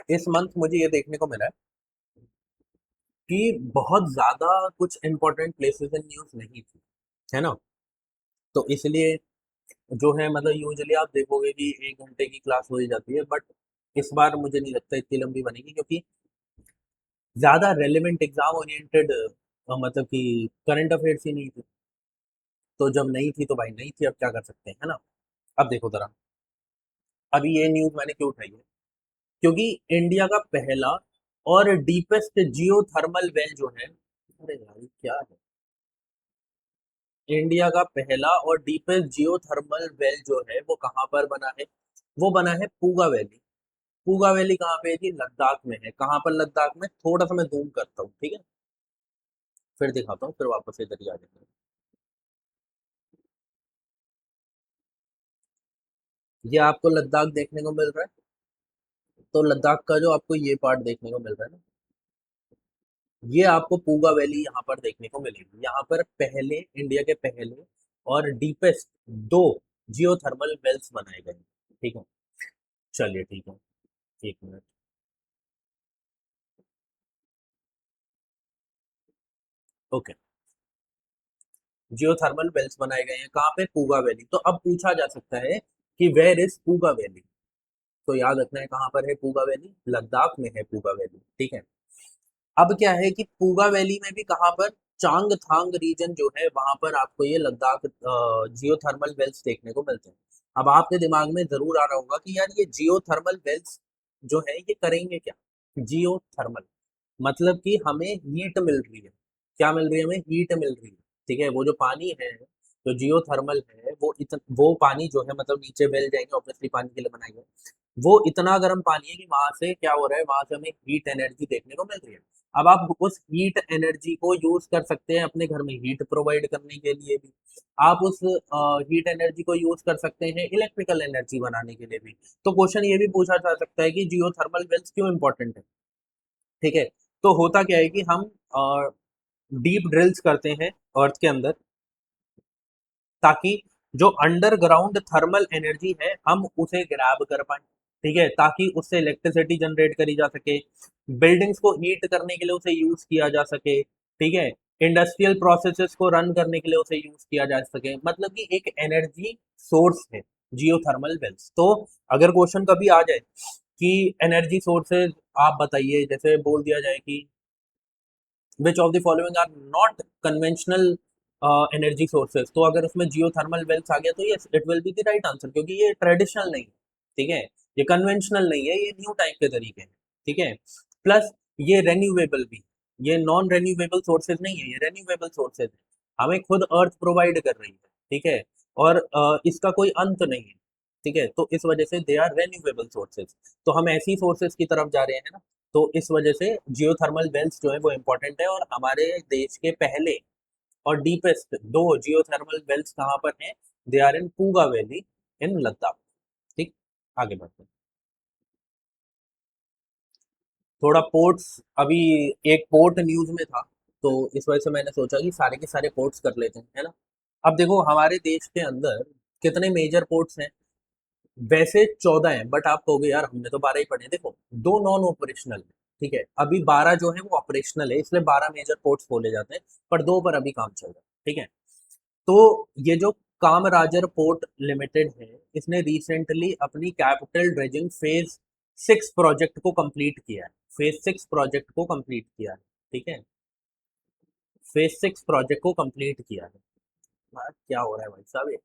Speaker 1: इस मंथ मुझे ये देखने को मिला है कि बहुत ज्यादा कुछ इंपॉर्टेंट प्लेसेस इन न्यूज नहीं थी, है ना। तो इसलिए जो है, मतलब यूजुअली आप देखोगे कि 1 घंटे की क्लास हो ही जाती है, बट इस बार मुझे नहीं लगता इतनी लंबी बनेगी, क्योंकि ज्यादा रेलिवेंट एग्जाम ओरिएंटेड मतलब कि करंट अफेयर्स ही नहीं थी। तो जब नहीं थी तो भाई नहीं थी, अब क्या कर सकते हैं, है ना। अब देखो जरा, अभी ये न्यूज मैंने क्यों उठाई है, क्योंकि इंडिया का पहला और डीपेस्ट जियो थर्मल वेल जो है, अरे यार ये क्या है, इंडिया का पहला और डीपेस्ट जियो थर्मल वेल जो है वो कहाँ पर बना है, वो बना है पूगा वैली। पूगा वैली कहाँ पे है जी, लद्दाख में है। कहाँ पर, लद्दाख में, थोड़ा सा मैं जूम करता हूँ, ठीक है, फिर दिखाता हूँ, फिर वापस इधर ही आ जाएंगे। ये आपको लद्दाख देखने को मिल रहा है, तो लद्दाख का जो आपको ये पार्ट देखने को मिल रहा है ना, ये आपको पूगा वैली यहाँ पर देखने को मिलेगी। यहाँ पर पहले, इंडिया के पहले और डीपेस्ट 2 जियो थर्मल वेल्स बनाए गए हैं। ठीक है, चलिए ठीक है, 1 मिनट। ओके, जियो थर्मल वेल्स बनाए गए हैं कहाँ पे, पूगा वैली। तो अब पूछा जा सकता है कि वेयर इज पूगा वैली, तो याद रखना है कहाँ पर है पूगा वैली, लद्दाख में है पूगा वैली। ठीक है, अब क्या है कि पूगा वैली में भी कहाँ पर, चांग थांग रीजन जो है वहां पर आपको ये लद्दाख जियो थर्मल वेल्स देखने को मिलते हैं। अब आपके दिमाग में जरूर आ रहा होगा कि यार ये जियो थर्मल वेल्स जो है ये करेंगे क्या। जियो थर्मल मतलब कि हमें हीट मिल रही है, क्या मिल रही है, हमें हीट मिल रही है। ठीक है, वो जो पानी है, जो जियो थर्मल है, वो पानी जो है, मतलब नीचे वेल जाएंगे ऑब्वियसली, पानी के लिए बनाएंगे, वो इतना गर्म पानी है कि वहां से क्या हो रहा है, वहां से हमें हीट एनर्जी देखने को मिल रही है। अब आप उस हीट एनर्जी को यूज कर सकते हैं अपने घर में हीट प्रोवाइड करने के लिए भी, आप उस हीट एनर्जी को यूज कर सकते हैं इलेक्ट्रिकल एनर्जी बनाने के लिए भी। तो क्वेश्चन ये भी पूछा जा सकता है कि जियोथर्मल वेल्स क्यों इंपॉर्टेंट है। ठीक है, तो होता क्या है कि हम डीप ड्रिल्स करते हैं अर्थ के अंदर, ताकि जो अंडरग्राउंड थर्मल एनर्जी है हम उसे ग्रैब कर पाए। ठीक है, ताकि उससे इलेक्ट्रिसिटी जनरेट करी जा सके, बिल्डिंग्स को हीट करने के लिए उसे यूज किया जा सके। ठीक है, इंडस्ट्रियल प्रोसेसेस को रन करने के लिए उसे यूज किया जा सके, मतलब कि एक एनर्जी सोर्स है जियोथर्मल वेल्स। तो अगर क्वेश्चन कभी आ जाए कि एनर्जी सोर्सेज आप बताइए, जैसे बोल दिया जाए कि which of the following are not conventional energy sources, तो अगर उसमें जियोथर्मल वेल्स आ गया तो ये it will be the right answer, क्योंकि ये ट्रेडिशनल नहीं है। ठीक है, ये कन्वेंशनल नहीं है, ये न्यू टाइप के तरीके हैं। ठीक है, प्लस ये रेन्यूएबल भी, ये नॉन रेन्यूएबल सोर्सेज नहीं है, ये रेन्यूएबल सोर्सेज है, हमें खुद अर्थ प्रोवाइड कर रही है। ठीक है, और इसका कोई अंत नहीं है। ठीक है, तो इस वजह से दे आर रेन्यूएबल सोर्सेज, तो हम ऐसी सोर्सेज की तरफ जा रहे हैं ना। तो इस वजह से जियोथर्मल वेल्स जो है वो इम्पोर्टेंट है, और हमारे देश के पहले और डीपेस्ट दो जियोथर्मल वेल्स कहाँ पर हैं, they are in Puga valley in Ladakh. ठीक, आगे बढ़ते हैं। थोड़ा पोर्ट्स, अभी एक पोर्ट न्यूज में था, तो इस वजह से मैंने सोचा कि सारे के सारे पोर्ट्स कर लेते हैं, है ना। अब देखो हमारे देश के अंदर कितने मेजर पोर्ट्स हैं, वैसे 14 हैं, बट आप कहोगे यार हमने तो 12 ही पढ़े हैं। देखो, दो नॉन ऑपरेशनल है। ठीक है, अभी 12 जो है वो ऑपरेशनल है, इसलिए 12 मेजर पोर्ट्स बोले जाते हैं, पर दो पर अभी काम चल रहा है। ठीक है, तो ये जो कामराजर पोर्ट लिमिटेड है, इसने रिसेंटली अपनी कैपिटल ड्रेजिंग फेज 6 प्रोजेक्ट को कंप्लीट किया है। फेज 6 प्रोजेक्ट को कंप्लीट किया है। ठीक है, फेज 6 प्रोजेक्ट को कंप्लीट किया है। क्या हो रहा है भाई साहब ये।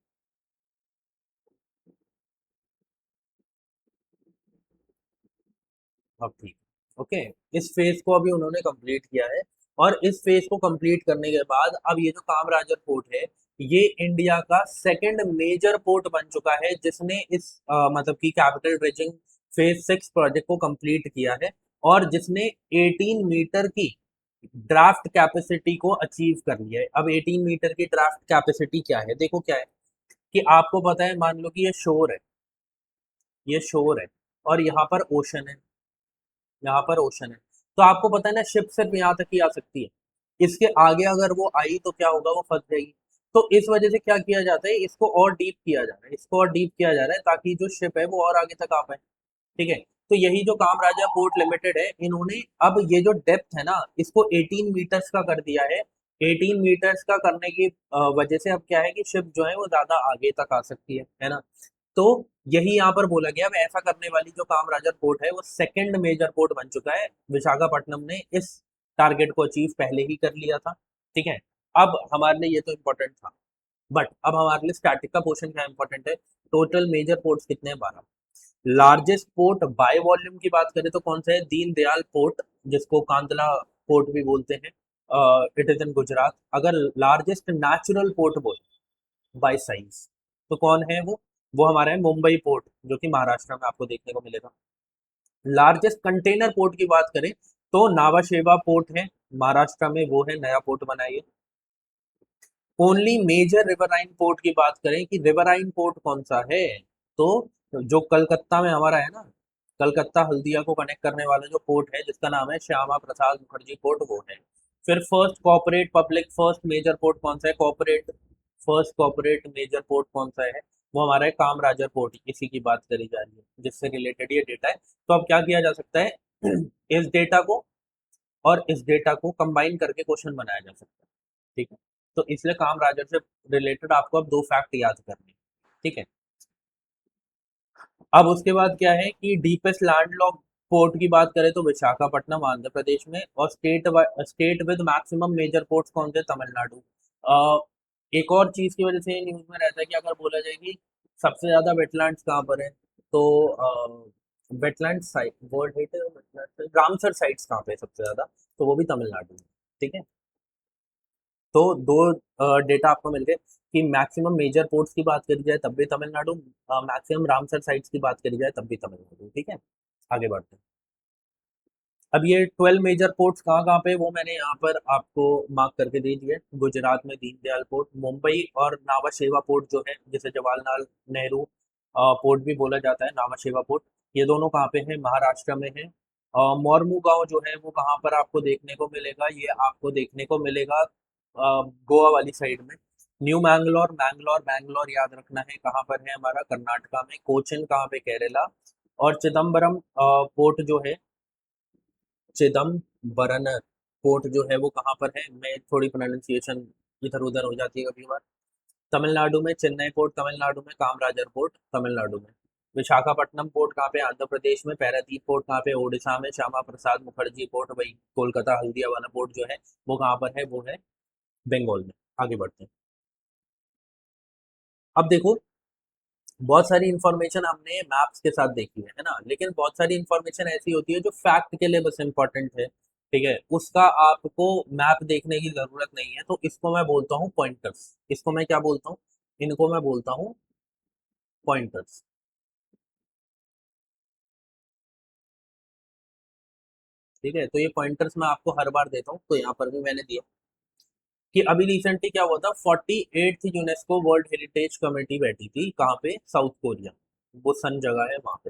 Speaker 1: अब ठीक, ओके, इस फेज को अभी उन्होंने कंप्लीट किया है, और इस फेज को कंप्लीट करने के बाद अब ये जो कामराजर पोर्ट है, ये इंडिया का सेकंड मेजर पोर्ट बन चुका है, जिसने इस मतलब की कैपिटल ड्रेजिंग फेज 6 प्रोजेक्ट को कंप्लीट किया है, और जिसने 18 मीटर की ड्राफ्ट कैपेसिटी को अचीव कर लिया है। अब 18 मीटर की ड्राफ्ट कैपेसिटी क्या है, देखो क्या है कि आपको पता है, मान लो कि ये शोर है, ये शोर है, और यहाँ पर ओशन है, यहाँ पर ओशन है, तो आपको पता है ना शिप सिर्फ यहाँ तक ही आ सकती है, इसके आगे अगर वो आई तो क्या होगा, वो फंस जाएगी। तो इस वजह से क्या किया जाता है, इसको और डीप किया जा रहा है, इसको और डीप किया जा रहा है, ताकि जो शिप है वो और आगे तक आ पाए। ठीक है, तो यही जो कामराजा पोर्ट लिमिटेड है, इन्होंने अब ये जो डेप्थ है ना, इसको 18 मीटर्स का कर दिया है। 18 मीटर्स का करने की वजह से अब क्या है कि शिप जो है वो ज्यादा आगे तक आ सकती है ना। तो यही यहाँ पर बोला गया, अब ऐसा करने वाली जो कामराजर पोर्ट है वो सेकंड मेजर पोर्ट बन चुका है। विशाखापट्टनम ने इस टारगेट को अचीव पहले ही कर लिया था। ठीक है, अब हमारे लिए ये तो इम्पोर्टेंट था, बट अब हमारे लिए स्टैटिक का पोर्शन क्या इंपॉर्टेंट है। टोटल मेजर पोर्ट्स कितने हैं, 12। लार्जेस्ट पोर्ट बाय वॉल्यूम की बात करें तो कौन सा है, दीन दयाल पोर्ट, जिसको कांदला पोर्ट भी बोलते हैं, इट इज इन गुजरात। अगर लार्जेस्ट नेचुरल पोर्ट बोल बाय साइज, तो कौन है वो हमारा है मुंबई पोर्ट, जो कि महाराष्ट्र में आपको देखने को मिलेगा। लार्जेस्ट कंटेनर पोर्ट की बात करें तो नावाशेवा पोर्ट है महाराष्ट्र में, वो है नया पोर्ट बना है। ओनली मेजर रिवराइन पोर्ट की बात करें कि रिवराइन पोर्ट कौन सा है, तो जो कलकत्ता में हमारा है ना, कलकत्ता हल्दिया को कनेक्ट करने वाला जो पोर्ट है, जिसका नाम है श्यामा प्रसाद मुखर्जी पोर्ट, वो है। फिर first corporate public first major port कौन सा है, corporate first corporate major port कौन सा है, वो हमारा है कामराजर पोर्ट, इसी की बात करी जा रही है, जिससे रिलेटेड ये डेटा है। तो अब क्या किया जा सकता है इस डेटा को और इस डेटा को कंबाइन करके क्वेश्चन बनाया जा सकता है। ठीक है, तो इसलिए काम राजर से रिलेटेड आपको अब दो फैक्ट याद करने हैं। ठीक है, अब उसके बाद क्या है कि डीपेस्ट लैंडलॉक पोर्ट की बात करें तो विशाखापट्टनम आंध्र प्रदेश में, और state with maximum major ports कौन से, तमिलनाडु। एक और चीज की वजह से न्यूज में रहता है कि अगर बोला जाए कि सबसे ज्यादा वेटलैंड्स कहाँ पर है, तो wetland site world hate Ramsar sites कहाँ पे है सबसे ज्यादा, तो वो भी तमिलनाडु में। ठीक है, तो दो डेटा आपको मिल गए कि मैक्सिमम मेजर पोर्ट्स की बात करी जाए तब भी तमिलनाडु, मैक्सिमम रामसर साइट्स की बात करी जाए तब भी तमिलनाडु। ठीक है, आगे बढ़ते हैं। अब ये 12 मेजर पोर्ट्स कहाँ कहाँ पे, वो मैंने यहाँ पर आपको मार्क करके दे दिए। गुजरात में दीनदयाल पोर्ट, मुंबई और नावाशेवा पोर्ट जो है, जिसे जवाहरलाल नेहरू पोर्ट भी बोला जाता है, नावाशेवा पोर्ट, ये दोनों कहाँ पे है, महाराष्ट्र में है। मोरमुगांव जो है वो कहाँ पर आपको देखने को मिलेगा, ये आपको देखने को मिलेगा गोवा वाली साइड में। न्यू मैंगलोर, मैंगलोर मैंगलोर याद रखना है कहाँ पर है, हमारा कर्नाटका में। कोचिन कहाँ पे, केरला। और चिदम्बरम पोर्ट जो है, चिदम्बरम पोर्ट जो है वो कहाँ पर है, मैं थोड़ी प्रोनाउंसिएशन इधर उधर हो जाती है कभी बार। तमिलनाडु में। चेन्नई पोर्ट तमिलनाडु में, कामराजर पोर्ट तमिलनाडु में। विशाखापट्टनम पोर्ट कहाँ पे, आंध्र प्रदेश में। पैरादीप पोर्ट कहाँ पे, ओडिशा में। श्यामा प्रसाद मुखर्जी पोर्ट, वही कोलकाता हल्दिया वाला पोर्ट जो है वो कहाँ पर है, वो है बंगाल में। आगे बढ़ते हैं। अब देखो, बहुत सारी इंफॉर्मेशन हमने मैप्स के साथ देखी है ना, लेकिन बहुत सारी इंफॉर्मेशन ऐसी होती है जो फैक्ट के लिए बस इंपॉर्टेंट है, ठीक है, उसका आपको मैप देखने की जरूरत नहीं है। तो इसको मैं बोलता हूँ पॉइंटर्स। इसको मैं क्या बोलता हूँ, इनको मैं बोलता हूँ पॉइंटर्स। ठीक है, तो ये पॉइंटर्स मैं आपको हर बार देता हूँ, तो यहाँ पर भी मैंने दिया कि अभी रिसेंटली क्या हुआ था, 48th UNESCO world heritage committee बैठी थी कहाँ पे, साउथ कोरिया। वो सन जगह है वहां पे।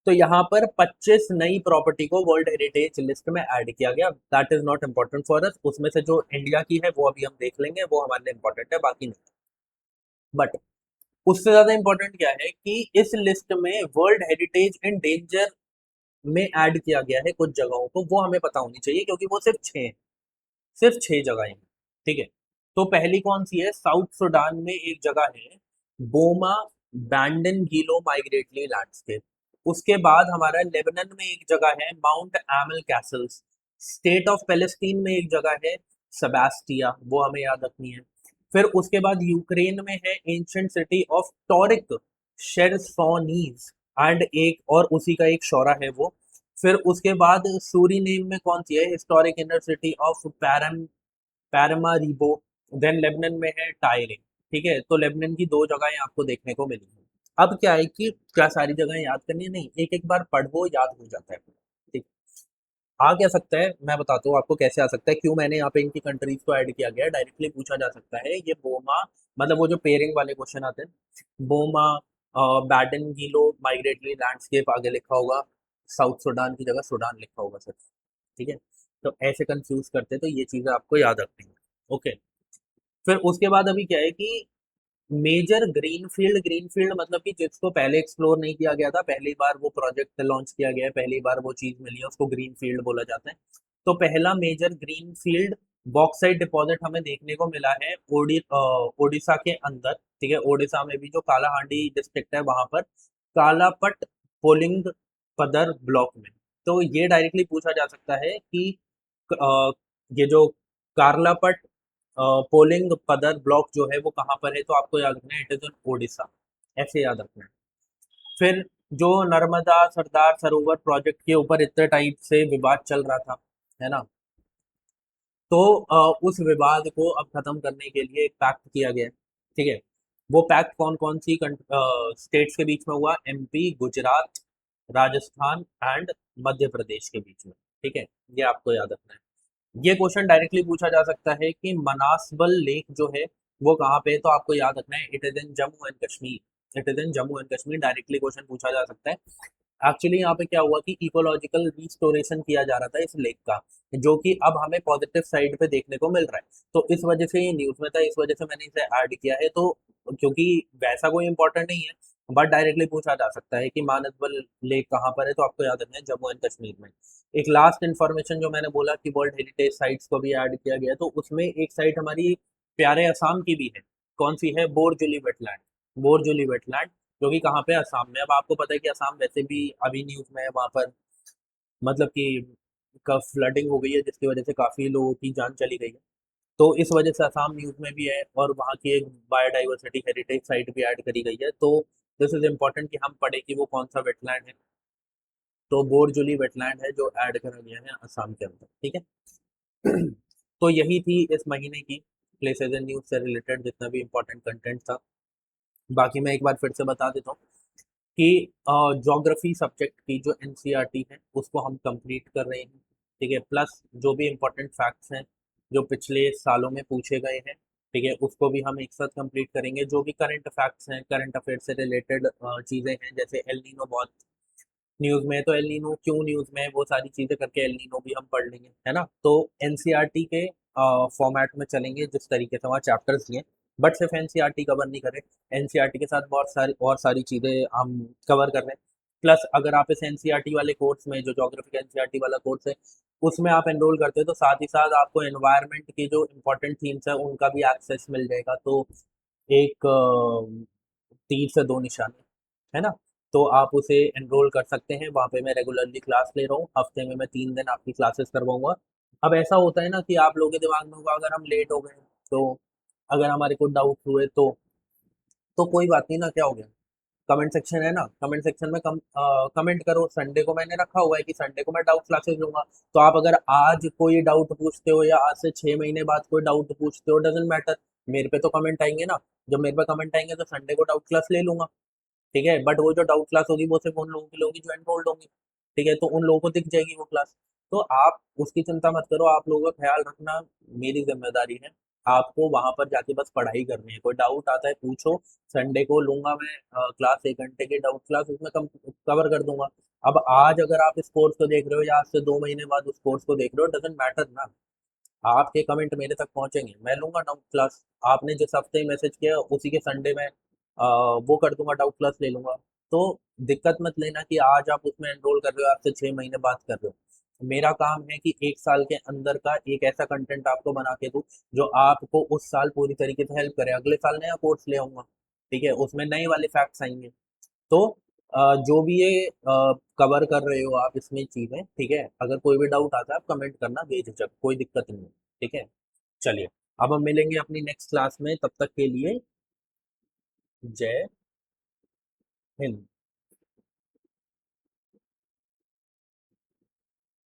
Speaker 1: तो यहाँ पर 25 नई प्रॉपर्टी को वर्ल्ड हेरिटेज लिस्ट में ऐड किया गया। That is not important for us, उसमें से जो इंडिया की है वो अभी हम देख लेंगे, वो हमारे लिए इम्पोर्टेंट है, बाकी नहीं। बट उससे ज्यादा इम्पोर्टेंट क्या है कि इस लिस्ट में वर्ल्ड हेरिटेज इन डेंजर में ऐड किया गया है कुछ जगहों को, वो हमें पता होनी चाहिए, क्योंकि वो सिर्फ 6 हैं, सिर्फ 6 जगहें हैं। ठीक है, तो पहली कौन सी है, साउथ सुडान में एक जगह है, बोमा बैंडन गीलो माइग्रेटरी लैंडस्केप। उसके बाद हमारा लेबनान में एक जगह है, mount Emil Castle's. State of Palestine में एक जगह है, सेबास्टिया, वो हमें याद रखनी है। फिर उसके बाद यूक्रेन में है ancient city of Tauric Chersonese, and एक और उसी का एक शौरा है वो। फिर उसके बाद सूरीनेम में कौन सी है, historic inner city of Paramaribo. Then Lebanon में है टायरे। ठीक है, तो लेबनान की 2 जगहें आपको देखने को मिली हैं। अब क्या है कि क्या सारी जगहें याद करनी है, नहीं, एक एक बार पढ़ो याद हो जाता है। ठीक। आ क्या सकता है, मैं बताता हूँ आपको कैसे आ सकता है, क्यों मैंने यहाँ पे इनकी कंट्रीज को ऐड किया गया है, डायरेक्टली पूछा जा सकता है। ये बोमा, मतलब वो जो पेयरिंग वाले क्वेश्चन आते हैं, बोमा बैडन गीलो माइग्रेटरी लैंडस्केप आगे लिखा होगा, साउथ सुडान की जगह सुडान लिखा होगा सर। ठीक है, तो ऐसे कंफ्यूज करते, तो ये चीजें आपको याद रखनी है। ओके। फिर उसके बाद अभी क्या है कि मेजर ग्रीनफील्ड, ग्रीनफील्ड मतलब कि जिसको पहले एक्सप्लोर नहीं किया गया था, पहली बार वो प्रोजेक्ट लॉन्च किया गया है, पहली बार वो चीज मिली है, उसको ग्रीनफील्ड बोला जाता है। तो पहला मेजर ग्रीनफील्ड बॉक्साइट डिपॉजिट हमें देखने को मिला है ओडिशा के अंदर। ठीक है, ओडिशा में भी जो कालाहांडी डिस्ट्रिक्ट है वहां पर, कालापट पोलिंग पदर ब्लॉक में। तो ये डायरेक्टली पूछा जा सकता है कि अ, ये जो कारलापट पोलिंग पदर ब्लॉक जो है वो कहाँ पर है, तो आपको याद रखना है, इट इज इन ओडिशा, ऐसे याद रखना है। फिर जो नर्मदा सरदार सरोवर प्रोजेक्ट के ऊपर इतने टाइप से विवाद चल रहा था, है ना, तो उस विवाद को अब खत्म करने के लिए एक पैक्ट किया गया है। ठीक है, वो पैक्ट कौन कौन सी स्टेट्स के बीच में हुआ, एमपी, गुजरात, राजस्थान एंड मध्य प्रदेश के बीच में। ठीक है, ये आपको याद रखना है। ये क्वेश्चन डायरेक्टली पूछा जा सकता है कि मनासबल लेक जो है वो कहाँ पे है, तो आपको याद रखना है, it is in Jammu and Kashmir. It is in Jammu and Kashmir, directly question पूछा जा सकता है। एक्चुअली यहाँ पे क्या हुआ कि इकोलॉजिकल रिस्टोरेशन किया जा रहा था इस लेक का, जो कि अब हमें पॉजिटिव साइड पे देखने को मिल रहा है। तो इस वजह से ये न्यूज में था, इस वजह से मैंने इसे ऐड किया है। तो क्योंकि वैसा कोई इंपॉर्टेंट नहीं है, बट डायरेक्टली पूछा जा सकता है कि मानसबल लेक कहाँ पर है, तो आपको याद रखना है जम्मू एंड कश्मीर में। एक लास्ट इन्फॉर्मेशन जो मैंने बोला कि वर्ल्ड हेरिटेज साइट्स को भी ऐड किया गया है, तो उसमें एक साइट हमारी प्यारे असम की भी है। कौन सी है, बोरजुली वेटलैंड। बोरजुली वेटलैंड जो कि कहाँ पे, असम में। अब आपको पता है कि असम वैसे भी अभी न्यूज में है, वहां पर मतलब कि फ्लडिंग हो गई है, जिसकी वजह से काफी लोगों की जान चली गई है। तो इस वजह से असम न्यूज में भी है, और वहाँ की एक बायोडाइवर्सिटी हेरिटेज साइट भी ऐड करी गई है। तो दिस इज इम्पोर्टेंट कि हम पढ़े कि वो कौन सा वेटलैंड है। तो बोरजुली वेटलैंड है जो ऐड करा गया है असम के अंदर। ठीक है, तो यही थी इस महीने की प्लेसेस एंड न्यूज से रिलेटेड जितना भी इम्पोर्टेंट कंटेंट था। बाकी मैं एक बार फिर से बता देता हूँ कि ज्योग्राफी सब्जेक्ट की जो एनसीईआरटी है उसको हम कंप्लीट कर रहे हैं। ठीक है, प्लस जो भी इम्पोर्टेंट फैक्ट्स हैं जो पिछले सालों में पूछे गए हैं, ठीक है, उसको भी हम एक साथ कंप्लीट करेंगे। जो भी करंट फैक्ट्स हैं, करंट अफेयर से रिलेटेड चीज़ें हैं, जैसे एल नीनो बहुत न्यूज़ में है, तो एल नीनो क्यों न्यूज़ में है, वो सारी चीज़ें करके एल नीनो भी हम पढ़ लेंगे, है ना। तो एनसीईआरटी के फॉर्मेट में चलेंगे जिस तरीके से वहाँ चैप्टर्स दिए, बट सिर्फ एनसीईआरटी कवर नहीं करें, एनसीईआरटी के साथ बहुत सारी चीज़ें हम कवर कर रहे हैं। प्लस अगर आप इस एनसीईआरटी वाले कोर्स में, जो ज्योग्राफी का एनसीईआरटी वाला कोर्स है, उसमें आप एनरोल करते हो, तो साथ ही साथ आपको एनवायरनमेंट की जो इम्पोर्टेंट थीम्स है उनका भी एक्सेस मिल जाएगा। तो एक तीर से दो निशाने, है ना। तो आप उसे एनरोल कर सकते हैं, वहाँ पे मैं रेगुलरली क्लास ले रहा हूँ, हफ्ते में मैं 3 दिन आपकी क्लासेस करवाऊंगा। अब ऐसा होता है ना कि आप लोगों के दिमाग में होगा, अगर हम लेट हो गए तो, अगर हमारे को डाउट हुए तो कोई बात नहीं ना, क्या हो गया, कमेंट सेक्शन है ना, कमेंट सेक्शन में कमेंट करो। संडे को मैंने रखा हुआ है कि संडे को मैं डाउट क्लासेस लूंगा। तो आप अगर आज कोई डाउट पूछते हो या आज से 6 महीने बाद कोई डाउट पूछते हो, डजेंट मैटर, मेरे पे तो कमेंट आएंगे ना। जब मेरे पे कमेंट आएंगे तो संडे को डाउट क्लास ले लूंगा, ठीक है। बट वो जो डाउट क्लास होगी वो सिर्फ उन लोगों के लिए होगी जो एनरोल्ड होंगे, ठीक है, तो उन लोगों को दिख जाएगी वो क्लास। तो आप उसकी चिंता मत करो, आप लोगों का ख्याल रखना मेरी जिम्मेदारी है। आपको वहां पर जाके बस पढ़ाई करनी है, कोई डाउट आता है पूछो। संडे को लूंगा मैं क्लास, 1 घंटे की डाउट क्लास, उसमें कवर कर दूंगा। अब आज अगर आप इस कोर्स को देख रहे हो या आज से 2 महीने बाद उस कोर्स को देख रहे हो, डजेंट मैटर ना। आपके कमेंट मेरे तक पहुंचेंगे, मैं लूंगा डाउट क्लास। आपने जिस हफ्ते मैसेज किया उसी के संडे में वो कर दूंगा, डाउट क्लास ले लूंगा। तो दिक्कत मत लेना कि आज आप उसमें एनरोल कर रहे हो, आपसे 6 महीने बात कर रहे हो। मेरा काम है कि 1 साल के अंदर का एक ऐसा कंटेंट आपको बना के दूं जो आपको उस साल पूरी तरीके से हेल्प करे। अगले साल नया कोर्स ले आऊंगा, ठीक है, उसमें नए वाले फैक्ट्स आएंगे। तो जो भी ये कवर कर रहे हो आप इसमें चीजें, ठीक है, अगर कोई भी डाउट आता है आप कमेंट करना बेझिझक, कोई दिक्कत नहीं है, ठीक है। चलिए, अब हम मिलेंगे अपनी नेक्स्ट क्लास में, तब तक के लिए जय हिंद।